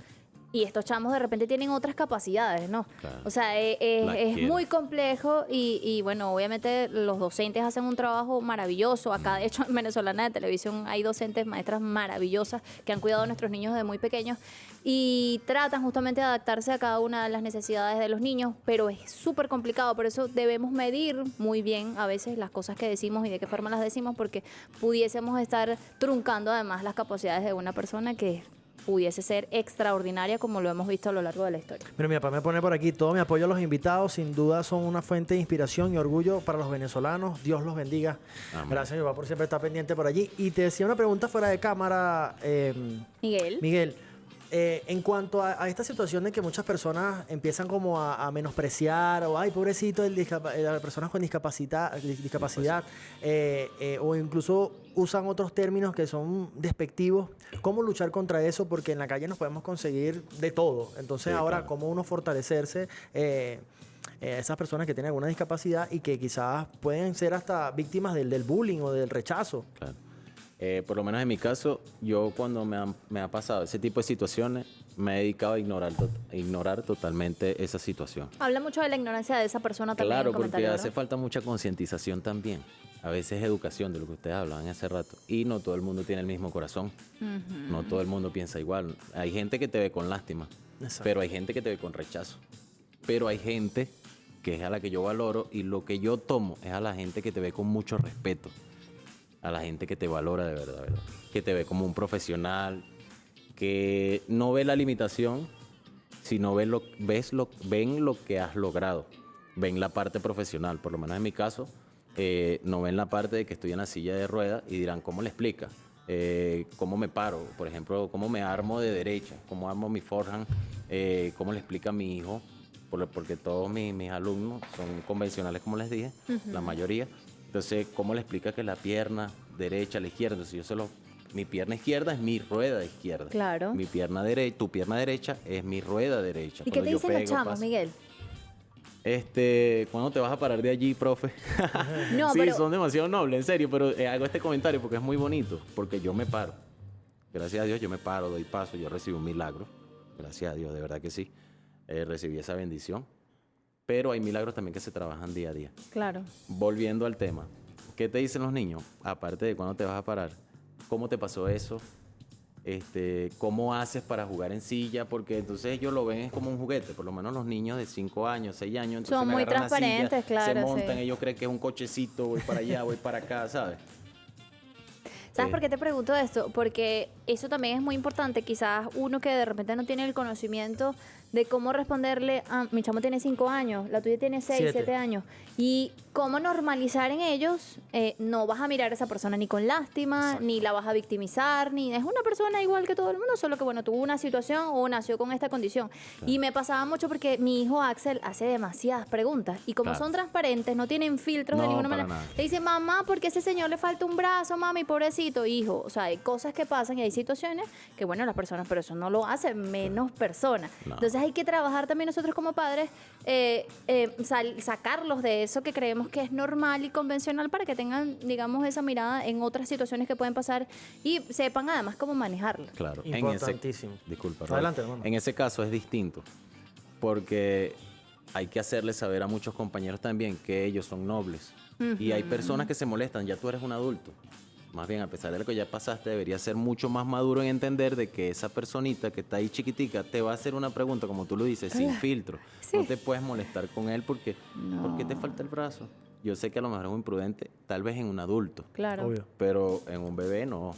y estos chamos de repente tienen otras capacidades, ¿no? Claro. O sea, es quieren. muy complejo y bueno, obviamente los docentes hacen un trabajo maravilloso. Acá, de hecho, en Venezolana de Televisión hay docentes, maestras maravillosas que han cuidado a nuestros niños desde muy pequeños y tratan justamente de adaptarse a cada una de las necesidades de los niños, pero es súper complicado, por eso debemos medir muy bien a veces las cosas que decimos y de qué forma las decimos, porque pudiésemos estar truncando además las capacidades de una persona que pudiese ser extraordinaria, como lo hemos visto a lo largo de la historia. Mira, mi papá me pone por aquí, todo mi apoyo a los invitados, sin duda son una fuente de inspiración y orgullo para los venezolanos. Dios los bendiga. Amén. Gracias, mi papá, por siempre estar pendiente por allí. Y te decía una pregunta fuera de cámara, Miguel. Miguel. En cuanto a esta situación de que muchas personas empiezan como a menospreciar o ay, pobrecito, las personas con discapacidad o incluso usan otros términos que son despectivos, ¿cómo luchar contra eso? Porque en la calle nos podemos conseguir de todo. Entonces Sí, ahora, claro. ¿cómo uno fortalecerse? Esas personas que tienen alguna discapacidad y que quizás pueden ser hasta víctimas del bullying o del rechazo. Claro. Por lo menos en mi caso, yo cuando me ha pasado ese tipo de situaciones, me he dedicado a ignorar totalmente esa situación. Habla mucho de la ignorancia de esa persona también. Claro, en el porque comentario, hace ¿verdad? falta mucha concientización también. A veces educación, de lo que ustedes hablaban hace rato. Y no todo el mundo tiene el mismo corazón. No todo el mundo piensa igual. Hay gente que te ve con lástima, Exacto. pero hay gente que te ve con rechazo. Pero hay gente que es a la que yo valoro y lo que yo tomo es a la gente que te ve con mucho respeto. A la gente que te valora de verdad, ¿verdad? Que te ve como un profesional, que no ve la limitación, sino ven lo que has logrado. Ven la parte profesional, por lo menos en mi caso, no ven la parte de que estoy en la silla de ruedas y dirán, ¿cómo le explica? ¿Cómo me paro? Por ejemplo, ¿cómo me armo de derecha? ¿Cómo armo mi forehand? ¿Cómo le explica a mi hijo? Porque todos mis alumnos son convencionales, como les dije, la mayoría. Entonces, ¿cómo le explica que la pierna derecha, la izquierda? Entonces, mi pierna izquierda es mi rueda izquierda. Claro. Tu pierna derecha es mi rueda derecha. ¿Y qué te Cuando yo dicen los pego, chamos, paso. Miguel? ¿Cuándo te vas a parar de allí, profe? No, sí, pero- son demasiado nobles, en serio, pero hago este comentario porque es muy bonito, porque yo me paro. Gracias a Dios yo me paro, doy paso, yo recibí un milagro. Gracias a Dios, de verdad que sí. Recibí esa bendición. Pero hay milagros también que se trabajan día a día. Claro. Volviendo al tema, ¿qué te dicen los niños? Aparte de cuándo te vas a parar, ¿cómo te pasó eso? ¿Cómo haces para jugar en silla? Porque entonces ellos lo ven como un juguete, por lo menos los niños de 5 años, 6 años. Entonces Son me muy agarran la silla, transparentes, claro, se montan, sí. ellos creen que es un cochecito, voy para allá, voy para acá, ¿sabes? ¿Sabes por qué te pregunto esto? Porque eso también es muy importante. Quizás uno que de repente no tiene el conocimiento de cómo responderle a mi chamo tiene 5 años, la tuya tiene 6, 7. 7 años. Y cómo normalizar en ellos, no vas a mirar a esa persona ni con lástima, ni la vas a victimizar, ni es una persona igual que todo el mundo, solo que bueno, tuvo una situación o nació con esta condición. Y me pasaba mucho porque mi hijo Axel hace demasiadas preguntas y como Claro. son transparentes, no tienen filtros de No, ninguna para manera. nada. Le dice, mamá, ¿por qué a ese señor le falta un brazo, mami, pobrecito, hijo? O sea, hay cosas que pasan y hay situaciones que, bueno, las personas, pero eso no lo hace menos personas. No. Entonces hay que trabajar también nosotros como padres, sacarlos de eso que creemos que es normal y convencional para que tengan, digamos, esa mirada en otras situaciones que pueden pasar y sepan además cómo manejarlo. Claro. Importantísimo. Disculpa, Raúl. Adelante, hermano. En ese caso es distinto, porque hay que hacerle saber a muchos compañeros también que ellos son nobles. Y hay personas que se molestan, ya tú eres un adulto. Más bien, a pesar de lo que ya pasaste, deberías ser mucho más maduro en entender de que esa personita que está ahí chiquitica te va a hacer una pregunta, como tú lo dices, sin filtro. Sí. No te puedes molestar con él porque ¿por qué te falta el brazo? Yo sé que a lo mejor es muy imprudente, tal vez en un adulto. Claro. Obvio. Pero en un bebé no.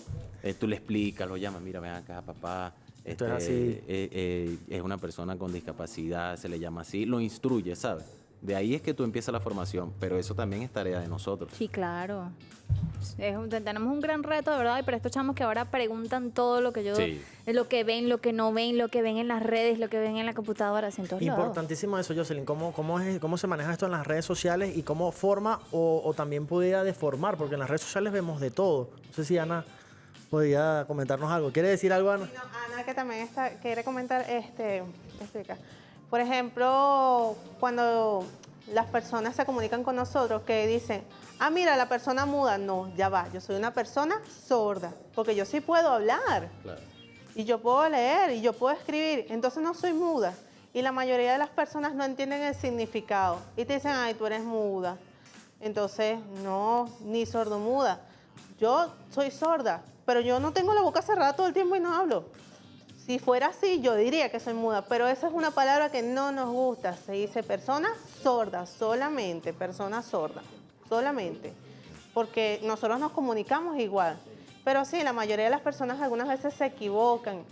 Tú le explicas, lo llamas, mira, ven acá, papá. Esto es así. Es una persona con discapacidad, se le llama así, lo instruye, ¿sabes? De ahí es que tú empiezas la formación, pero eso también es tarea de nosotros. Sí, claro. Tenemos un gran reto, de verdad, pero estos chamos que ahora preguntan todo lo que yo, Sí. lo que ven, lo que no ven, lo que ven en las redes, lo que ven en la computadora, en todos lados. Importantísimo eso, Jocelyn. ¿Cómo se maneja esto en las redes sociales y cómo forma o también pudiera deformar? Porque en las redes sociales vemos de todo. No sé si Ana podría comentarnos algo. ¿Quiere decir algo, Ana? Y no, Ana, que también quiere comentar, explica. Por ejemplo, cuando las personas se comunican con nosotros, que dicen, ah, mira, la persona muda. No, ya va, yo soy una persona sorda, porque yo sí puedo hablar. Claro. y yo puedo leer y yo puedo escribir, entonces no soy muda. Y la mayoría de las personas no entienden el significado y te dicen, ay, tú eres muda. Entonces, no, ni sordomuda. Yo soy sorda, pero yo no tengo la boca cerrada todo el tiempo y no hablo. Si fuera así, yo diría que soy muda, pero esa es una palabra que no nos gusta. Se dice persona sorda, solamente, persona sorda, solamente. Porque nosotros nos comunicamos igual. Pero sí, la mayoría de las personas algunas veces se equivocan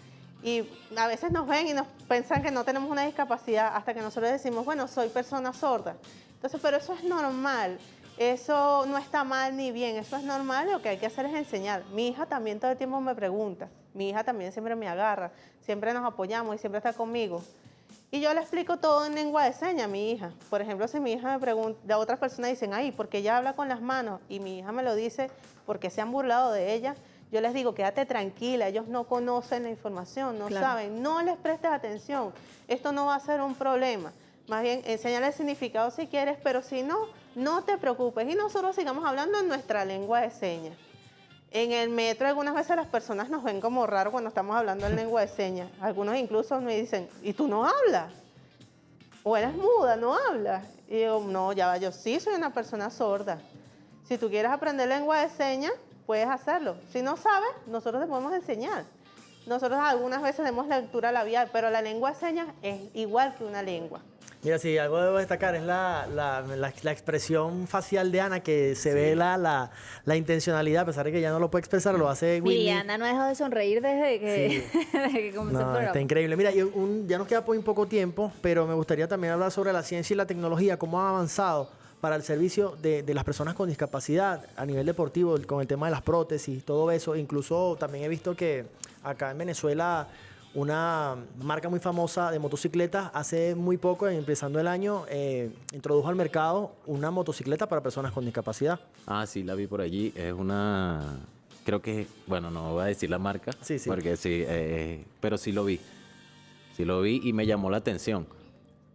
y a veces nos ven y nos piensan que no tenemos una discapacidad hasta que nosotros decimos, bueno, soy persona sorda. Entonces, pero eso es normal. Eso no está mal ni bien, eso es normal, lo que hay que hacer es enseñar. Mi hija también todo el tiempo me pregunta, mi hija también siempre me agarra, siempre nos apoyamos y siempre está conmigo. Y yo le explico todo en lengua de señas a mi hija. Por ejemplo, si mi hija me pregunta, de otras personas dicen, ay, porque ella habla con las manos, y mi hija me lo dice porque se han burlado de ella, yo les digo, quédate tranquila, ellos no conocen la información, no saben, no les prestes atención, esto no va a ser un problema. Más bien, enséñale el significado si quieres, pero si no, no te preocupes. Y nosotros sigamos hablando en nuestra lengua de señas. En el metro algunas veces las personas nos ven como raro cuando estamos hablando en lengua de señas. Algunos incluso me dicen, ¿y tú no hablas? O eres muda, no hablas. Y digo, no, ya va, yo sí soy una persona sorda. Si tú quieres aprender lengua de señas, puedes hacerlo. Si no sabes, nosotros te podemos enseñar. Nosotros algunas veces damos lectura labial, pero la lengua de señas es igual que una lengua. Mira, sí, algo debo destacar es la expresión facial de Ana, que se ve la intencionalidad, a pesar de que ya no lo puede expresar, lo hace Whitney. Mira, Ana no ha dejado de sonreír desde que, desde que comenzó el No, programa. está increíble. Mira, ya nos queda muy poco tiempo, pero me gustaría también hablar sobre la ciencia y la tecnología, cómo ha avanzado para el servicio de las personas con discapacidad a nivel deportivo, con el tema de las prótesis, todo eso. Incluso también he visto que acá en Venezuela una marca muy famosa de motocicletas hace muy poco, empezando el año, introdujo al mercado una motocicleta para personas con discapacidad. Ah, sí, la vi por allí. Es una... Creo que... Bueno, no voy a decir la marca. Sí, sí. Porque sí, pero sí lo vi. Sí lo vi y me llamó la atención.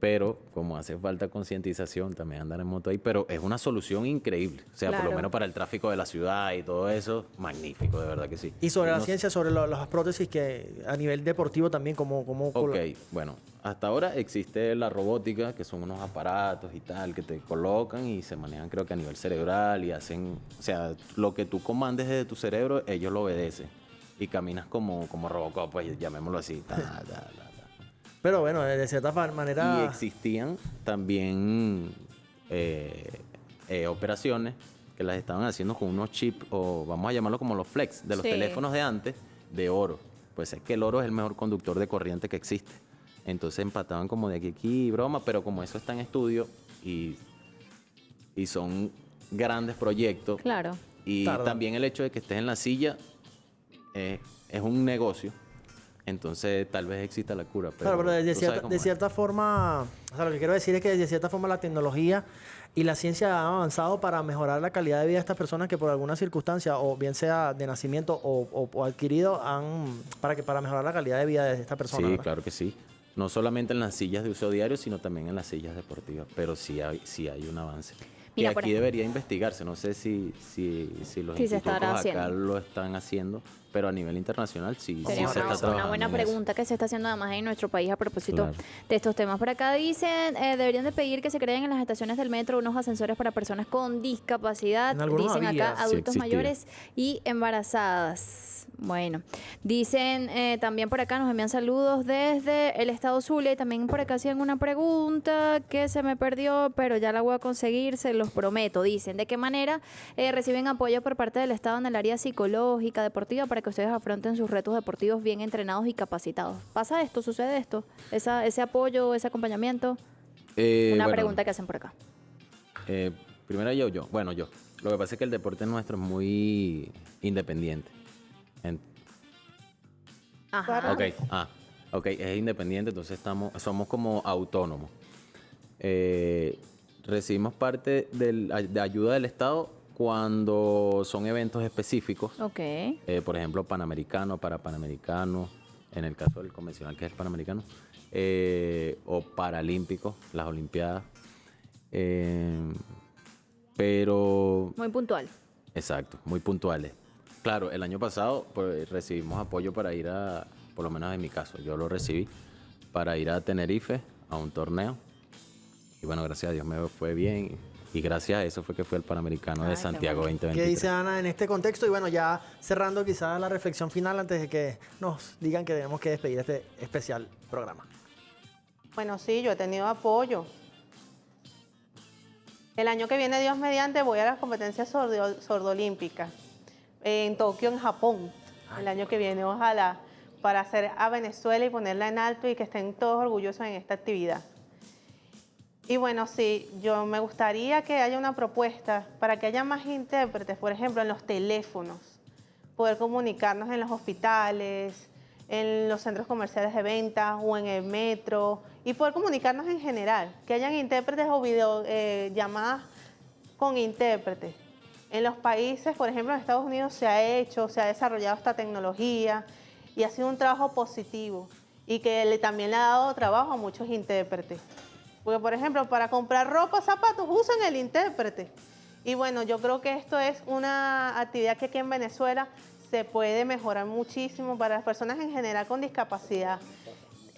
Pero como hace falta concientización, también andar en moto ahí. Pero es una solución increíble. O sea, por Claro. lo menos para el tráfico de la ciudad y todo eso, magnífico, de verdad que sí. Y sobre la No sé- ciencia, sobre las prótesis, que a nivel deportivo también, Ok, bueno, hasta ahora existe la robótica, que son unos aparatos y tal, que te colocan y se manejan creo que a nivel cerebral y hacen, o sea, lo que tú comandes desde tu cerebro, ellos lo obedecen. Y caminas como Robocop, pues llamémoslo así. Ta, ta, ta, ta. Pero bueno, de cierta manera... Y existían también operaciones que las estaban haciendo con unos chips, o vamos a llamarlo como los flex, de los Sí. teléfonos de antes, de oro. Pues es que el oro es el mejor conductor de corriente que existe. Entonces empataban como de aquí a aquí, broma, pero como eso está en estudio y son grandes proyectos. Claro. Y Tardan. también el hecho de que estés en la silla es un negocio. Entonces tal vez exista la cura. Pero, Claro, pero tú sabes cómo de es. cierta forma, o sea, lo que quiero decir es que de cierta forma la tecnología y la ciencia han avanzado para mejorar la calidad de vida de estas personas que por alguna circunstancia, o bien sea de nacimiento o adquirido, para mejorar la calidad de vida de esta persona. Sí, ¿verdad? claro que sí. No solamente en las sillas de uso diario, sino también en las sillas deportivas. Pero sí hay un avance. Mira, que por aquí ejemplo. debería investigarse. No sé si los Sí, se institutos estará acá haciendo. lo están haciendo, pero a nivel internacional sí Sería se está una trabajando buena en eso. pregunta que se está haciendo además en nuestro país a propósito Claro. de estos temas. Por acá dicen, deberían de pedir que se creen en las estaciones del metro unos ascensores para personas con discapacidad. En algunos Dicen había. acá Sí adultos existía. mayores y embarazadas. Bueno, dicen también por acá, nos envían saludos desde el estado Zulia y también por acá hacían una pregunta que se me perdió, pero ya la voy a conseguir, se los prometo. Dicen, ¿de qué manera reciben apoyo por parte del Estado en el área psicológica, deportiva, para que ustedes afronten sus retos deportivos bien entrenados y capacitados? ¿Pasa esto? ¿Sucede esto? ¿Ese apoyo, ese acompañamiento? Una Bueno, pregunta que hacen por acá. Primero yo. Bueno, yo. Lo que pasa es que el deporte nuestro es muy independiente. En- Ajá. Ok, es independiente, entonces somos como autónomos. Recibimos parte de ayuda del Estado cuando son eventos específicos, Ok. por ejemplo, Panamericano, para Panamericano, en el caso del convencional que es el Panamericano, o Paralímpicos, las Olimpiadas. Pero Muy puntual. exacto, muy puntuales. Claro, el año pasado pues, recibimos apoyo para ir por lo menos en mi caso, yo lo recibí para ir a Tenerife a un torneo. Y bueno, gracias a Dios me fue bien. Y gracias a eso fue que fue el Panamericano de Santiago 2023. ¿Qué dice Ana en este contexto? Y bueno, ya cerrando quizás la reflexión final antes de que nos digan que tenemos que despedir este especial programa. Bueno, sí, yo he tenido apoyo. El año que viene, Dios mediante, voy a las competencias sordolímpicas en Tokio, en Japón. El año que viene, ojalá, para hacer a Venezuela y ponerla en alto y que estén todos orgullosos en esta actividad. Y bueno, sí, yo me gustaría que haya una propuesta para que haya más intérpretes, por ejemplo, en los teléfonos, poder comunicarnos en los hospitales, en los centros comerciales de venta o en el metro, y poder comunicarnos en general, que hayan intérpretes o videollamadas con intérpretes. En los países, por ejemplo, en Estados Unidos se ha desarrollado esta tecnología y ha sido un trabajo positivo y que también le ha dado trabajo a muchos intérpretes. Porque, por ejemplo, para comprar ropa, zapatos, usan el intérprete. Y bueno, yo creo que esto es una actividad que aquí en Venezuela se puede mejorar muchísimo para las personas en general con discapacidad.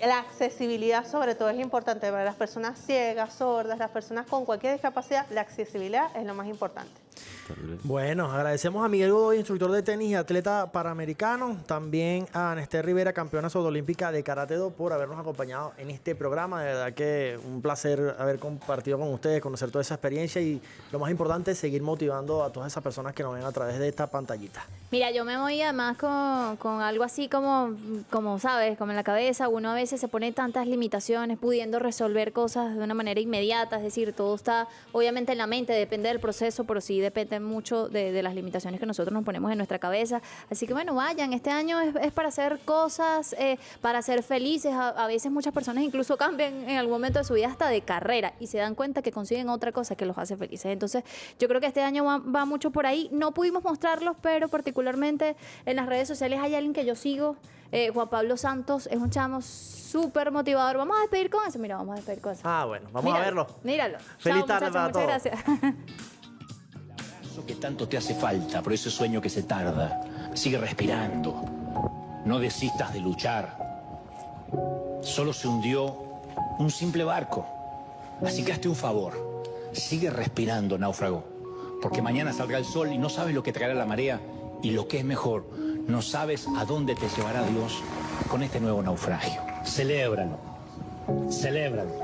La accesibilidad sobre todo es importante para las personas ciegas, sordas, las personas con cualquier discapacidad, la accesibilidad es lo más importante. Bueno, agradecemos a Miguel Godoy, instructor de tenis y atleta panamericano, también a Anesté Rivera, campeona sudolímpica de Karate Do, por habernos acompañado en este programa. De verdad que un placer haber compartido con ustedes, conocer toda esa experiencia y lo más importante es seguir motivando a todas esas personas que nos ven a través de esta pantallita. Mira, yo me voy además con algo así como, sabes, como en la cabeza, uno a veces se pone tantas limitaciones pudiendo resolver cosas de una manera inmediata, es decir, todo está obviamente en la mente, depende del proceso, pero sí depende mucho de las limitaciones que nosotros nos ponemos en nuestra cabeza. Así que bueno, vayan, este año es para hacer cosas, para ser felices. A veces muchas personas incluso cambian en algún momento de su vida hasta de carrera y se dan cuenta que consiguen otra cosa que los hace felices. Entonces yo creo que este año va mucho por ahí. No pudimos mostrarlos, pero particularmente en las redes sociales hay alguien que yo sigo, Juan Pablo Santos, es un chamo súper motivador. Vamos a despedir con eso. Mira, vamos a despedir con eso. Ah, bueno, vamos a verlo. Míralo. Feliz Chao, tarde para muchachos, todos. muchas gracias. Eso que tanto te hace falta, por ese sueño que se tarda. Sigue respirando. No desistas de luchar. Solo se hundió un simple barco. Así que hazte un favor. Sigue respirando, náufrago. Porque mañana saldrá el sol y no sabes lo que traerá la marea. Y lo que es mejor, no sabes a dónde te llevará Dios con este nuevo naufragio. Celébralo. Celébralo.